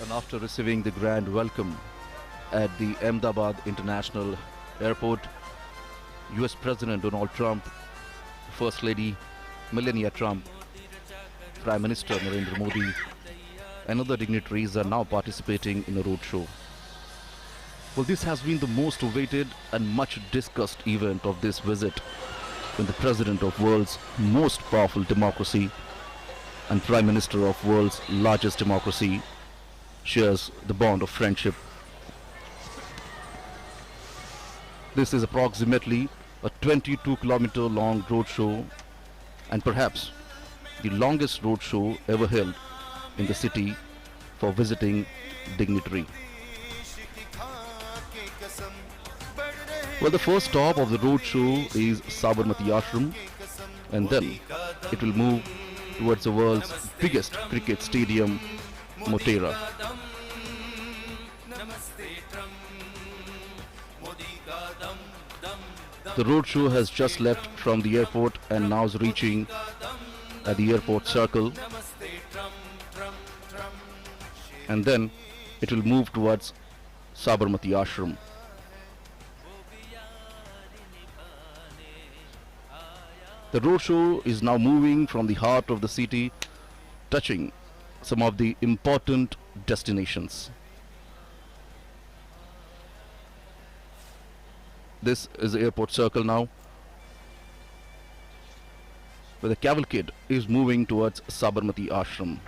And after receiving the grand welcome at the Ahmedabad International Airport, US President Donald Trump, First Lady Melania Trump, Prime Minister Narendra Modi, and other dignitaries are now participating in a roadshow. Well, this has been the most awaited and much discussed event of this visit when the President of world's most powerful democracy and Prime Minister of world's largest democracy shares the bond of friendship. This is approximately a 22-kilometer long roadshow and perhaps the longest roadshow ever held in the city for visiting dignitary. Well, the first stop of the roadshow is Sabarmati Ashram, and then it will move towards the world's biggest cricket stadium, Motera. The roadshow has just left from the airport and now is reaching at the airport circle, and then it will move towards Sabarmati Ashram. The roadshow is now moving from the heart of the city, touching some of the important destinations. This is the airport circle now, where the cavalcade is moving towards Sabarmati Ashram.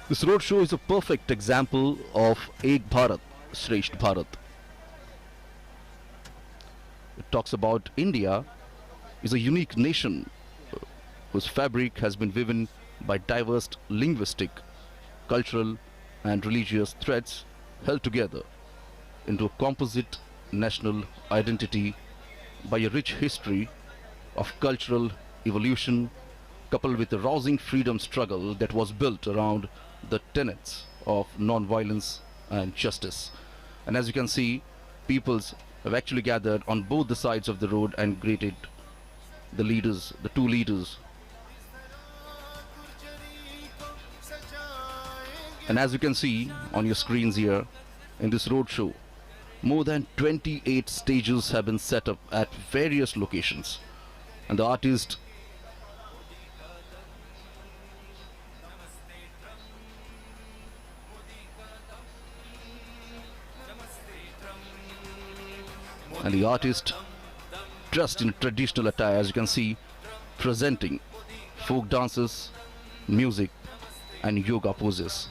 This roadshow is a perfect example of Ek Bharat, Shresth Bharat. It talks about India is a unique nation whose fabric has been woven by diverse linguistic, cultural, and religious threads held together into a composite national identity by a rich history of cultural evolution coupled with a rousing freedom struggle that was built around the tenets of non-violence and justice. And as you can see, peoples have actually gathered on both the sides of the road and greeted the leaders, the two leaders. And as you can see on your screens here, in this roadshow, more than 28 stages have been set up at various locations. And the artist dressed in traditional attire, as you can see, presenting folk dances, music, and yoga poses.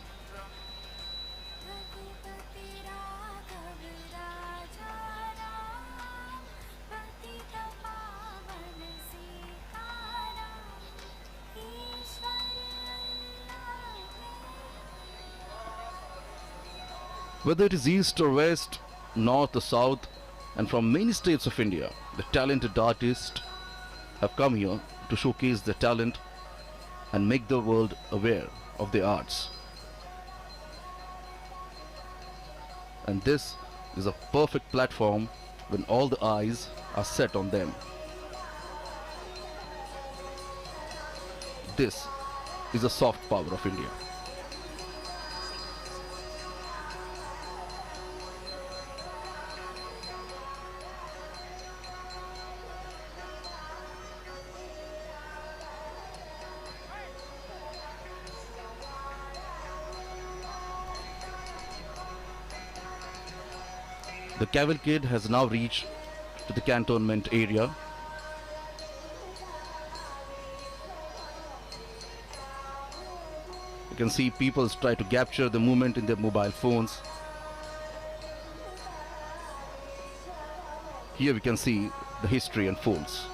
Whether it is east or west, north or south, and from many states of India, the talented artists have come here to showcase their talent and make the world aware of the arts. And this is a perfect platform when all the eyes are set on them. This is the soft power of India. The cavalcade has now reached to the cantonment area. You can see people try to capture the movement in their mobile phones. Here we can see the history unfolds.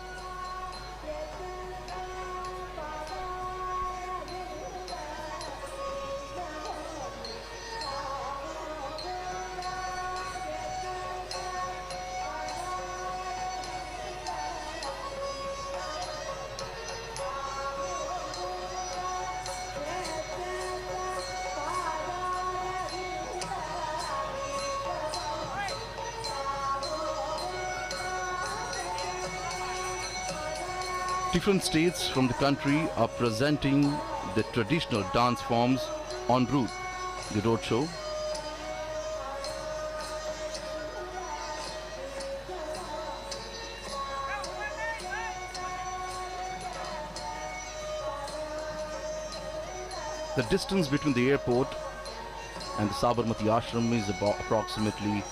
Different states from the country are presenting the traditional dance forms en route the roadshow. The distance between the airport and the Sabarmati Ashram is about approximately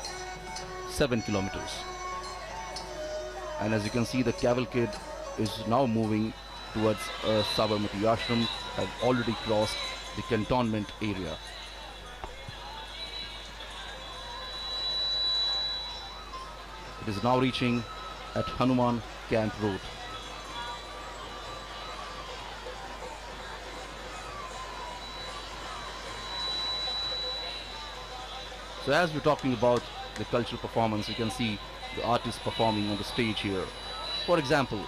7 kilometers. And as you can see, the cavalcade is now moving towards Sabarmati Ashram, have already crossed the cantonment area. It is now reaching at Hanuman Camp Road. So as we're talking about the cultural performance, you can see the artists performing on the stage here. For example,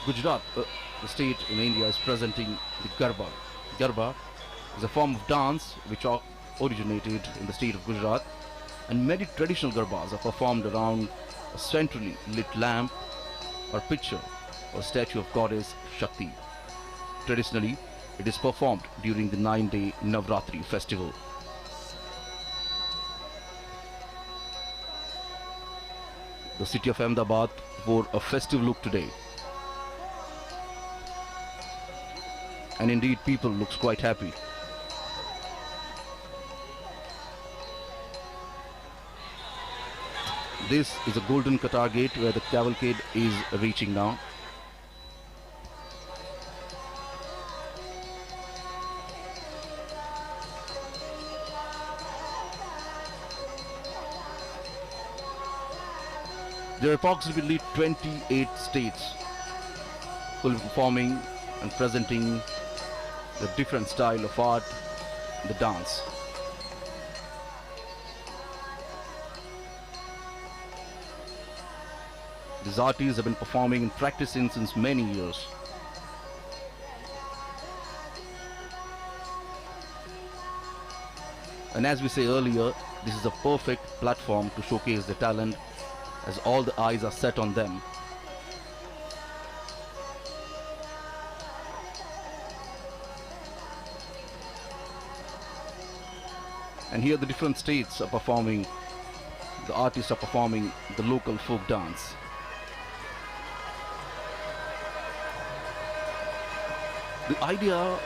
Gujarat, the state in India, is presenting the Garba. Garba is a form of dance which originated in the state of Gujarat, and many traditional Garbas are performed around a centrally lit lamp or picture or statue of goddess Shakti. Traditionally, it is performed during the 9-day Navratri festival. The city of Ahmedabad wore a festive look today. And indeed, people looks quite happy. This is a Golden Qatar Gate where the cavalcade is reaching now. There are approximately 28 states who will be performing and presenting the different style of art, the dance. These artists have been performing and practicing since many years. And as we say earlier, this is a perfect platform to showcase their talent, as all the eyes are set on them. And here the different states are performing, the artists are performing the local folk dance. The idea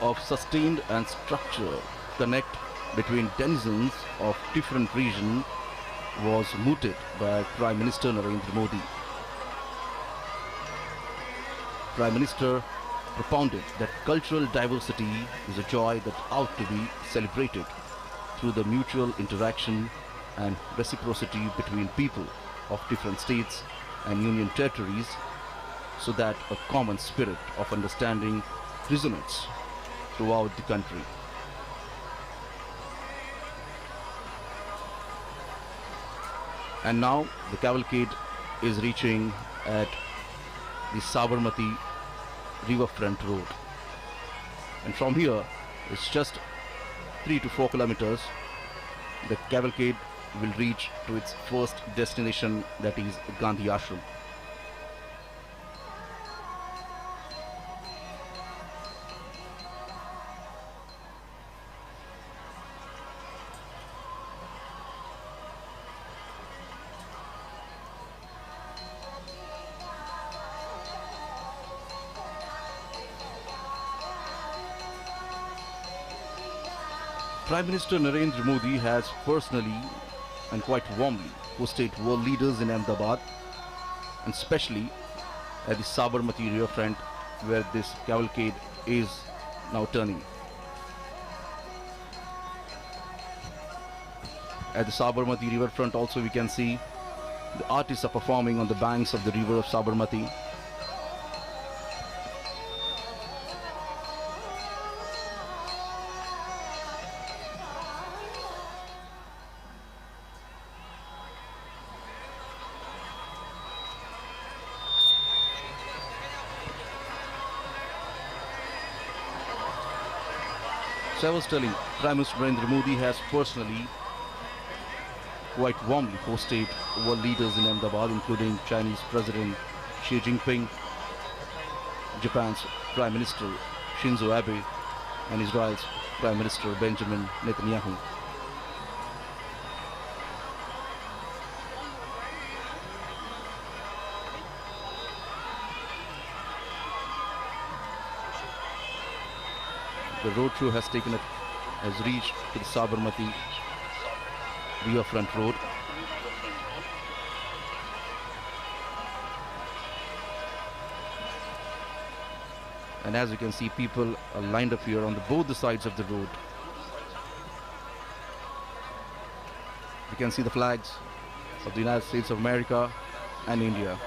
of sustained and structured connect between denizens of different regions was mooted by Prime Minister Narendra Modi. Prime Minister propounded that cultural diversity is a joy that ought to be celebrated through the mutual interaction and reciprocity between people of different states and union territories, so that a common spirit of understanding resonates throughout the country. And now the cavalcade is reaching at the Sabarmati riverfront road. And from here, it's just 3 to 4 kilometers. The cavalcade will reach to its first destination, that is Gandhi Ashram. Prime Minister Narendra Modi has personally and quite warmly hosted world leaders in Ahmedabad, and especially at the Sabarmati riverfront where this cavalcade is now turning. At the Sabarmati riverfront also we can see the artists are performing on the banks of the river of Sabarmati. So I was telling, Prime Minister Narendra Modi has personally quite warmly hosted world leaders in Ahmedabad, including Chinese President Xi Jinping, Japan's Prime Minister Shinzo Abe, and Israel's Prime Minister Benjamin Netanyahu. The roadshow has reached to the Sabarmati Riverfront Road. And as you can see, people are lined up here on both the sides of the road. You can see the flags of the United States of America and India.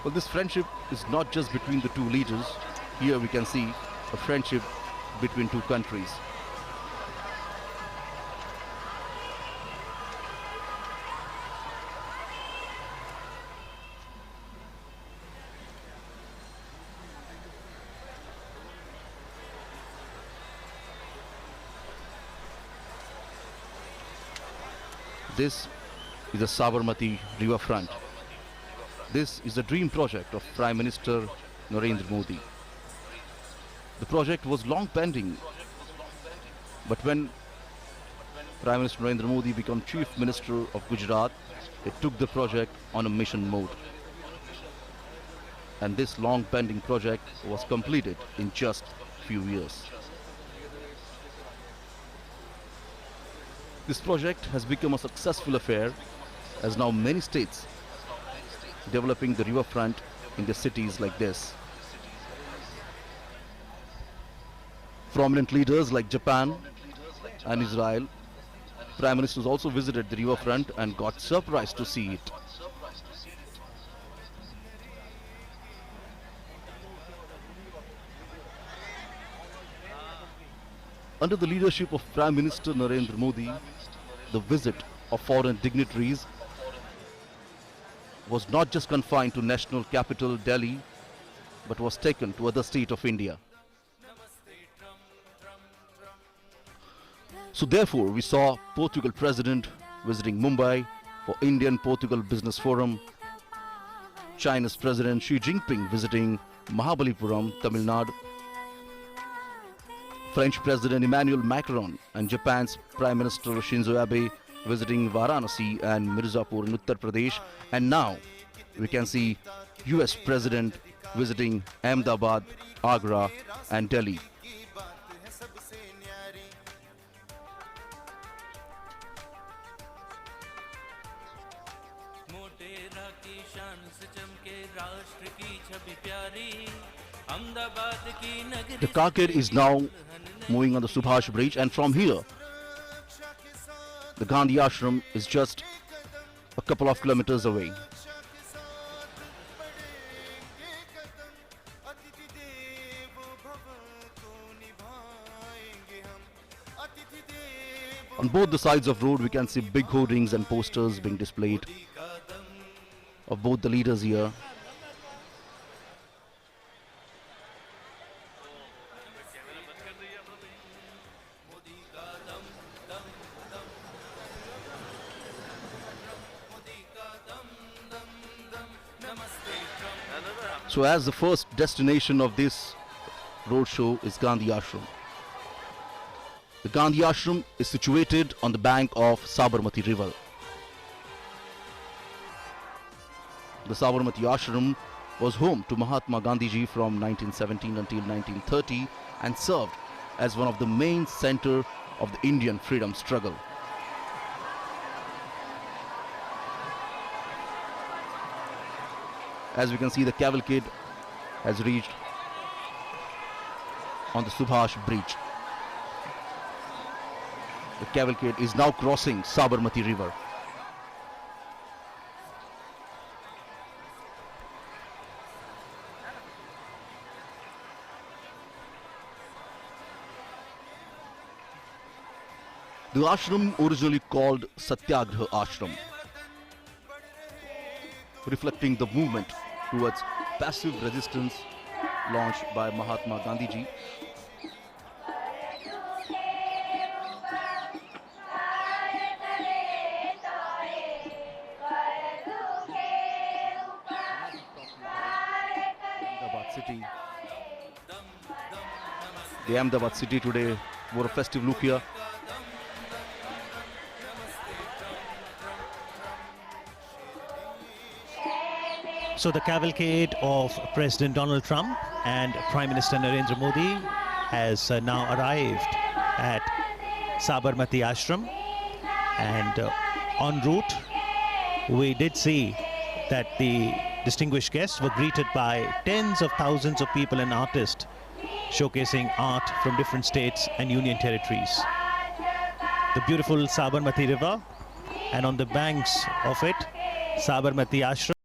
Well, this friendship is not just between the two leaders. Here we can see a friendship between two countries. This is the Sabarmati Riverfront. This is the dream project of Prime Minister Narendra Modi. The project was long pending, but when Prime Minister Narendra Modi became Chief Minister of Gujarat, it took the project on a mission mode. And this long pending project was completed in just few years. This project has become a successful affair, as now many states developing the riverfront in their cities like this. Prominent leaders like Japan and Israel, Prime Ministers also visited the riverfront and got surprised to see it. Under the leadership of Prime Minister Narendra Modi, the visit of foreign dignitaries was not just confined to national capital Delhi, but was taken to other states of India. So therefore, we saw Portugal President visiting Mumbai for Indian-Portugal Business Forum, China's President Xi Jinping visiting Mahabalipuram, Tamil Nadu, French President Emmanuel Macron and Japan's Prime Minister Shinzo Abe visiting Varanasi and Mirzapur in Uttar Pradesh, and now we can see US President visiting Ahmedabad, Agra and Delhi. The carcade is now moving on the Subhash Bridge, and from here the Gandhi Ashram is just a couple of kilometers away. On both the sides of the road we can see big hoardings and posters being displayed of both the leaders here. So as the first destination of this roadshow is Gandhi Ashram. The Gandhi Ashram is situated on the bank of Sabarmati River. The Sabarmati Ashram was home to Mahatma Gandhiji from 1917 until 1930 and served as one of the main center of the Indian freedom struggle. As we can see, the cavalcade has reached on the Subhash Bridge. The cavalcade is now crossing Sabarmati River. The ashram originally called Satyagraha Ashram, reflecting the movement towards passive resistance launched by Mahatma Gandhiji. the Ahmedabad city today wore a festive look here. So the cavalcade of President Donald Trump and Prime Minister Narendra Modi has now arrived at Sabarmati Ashram, and en route we did see that the distinguished guests were greeted by tens of thousands of people and artists showcasing art from different states and union territories. The beautiful Sabarmati river, and on the banks of it, Sabarmati Ashram.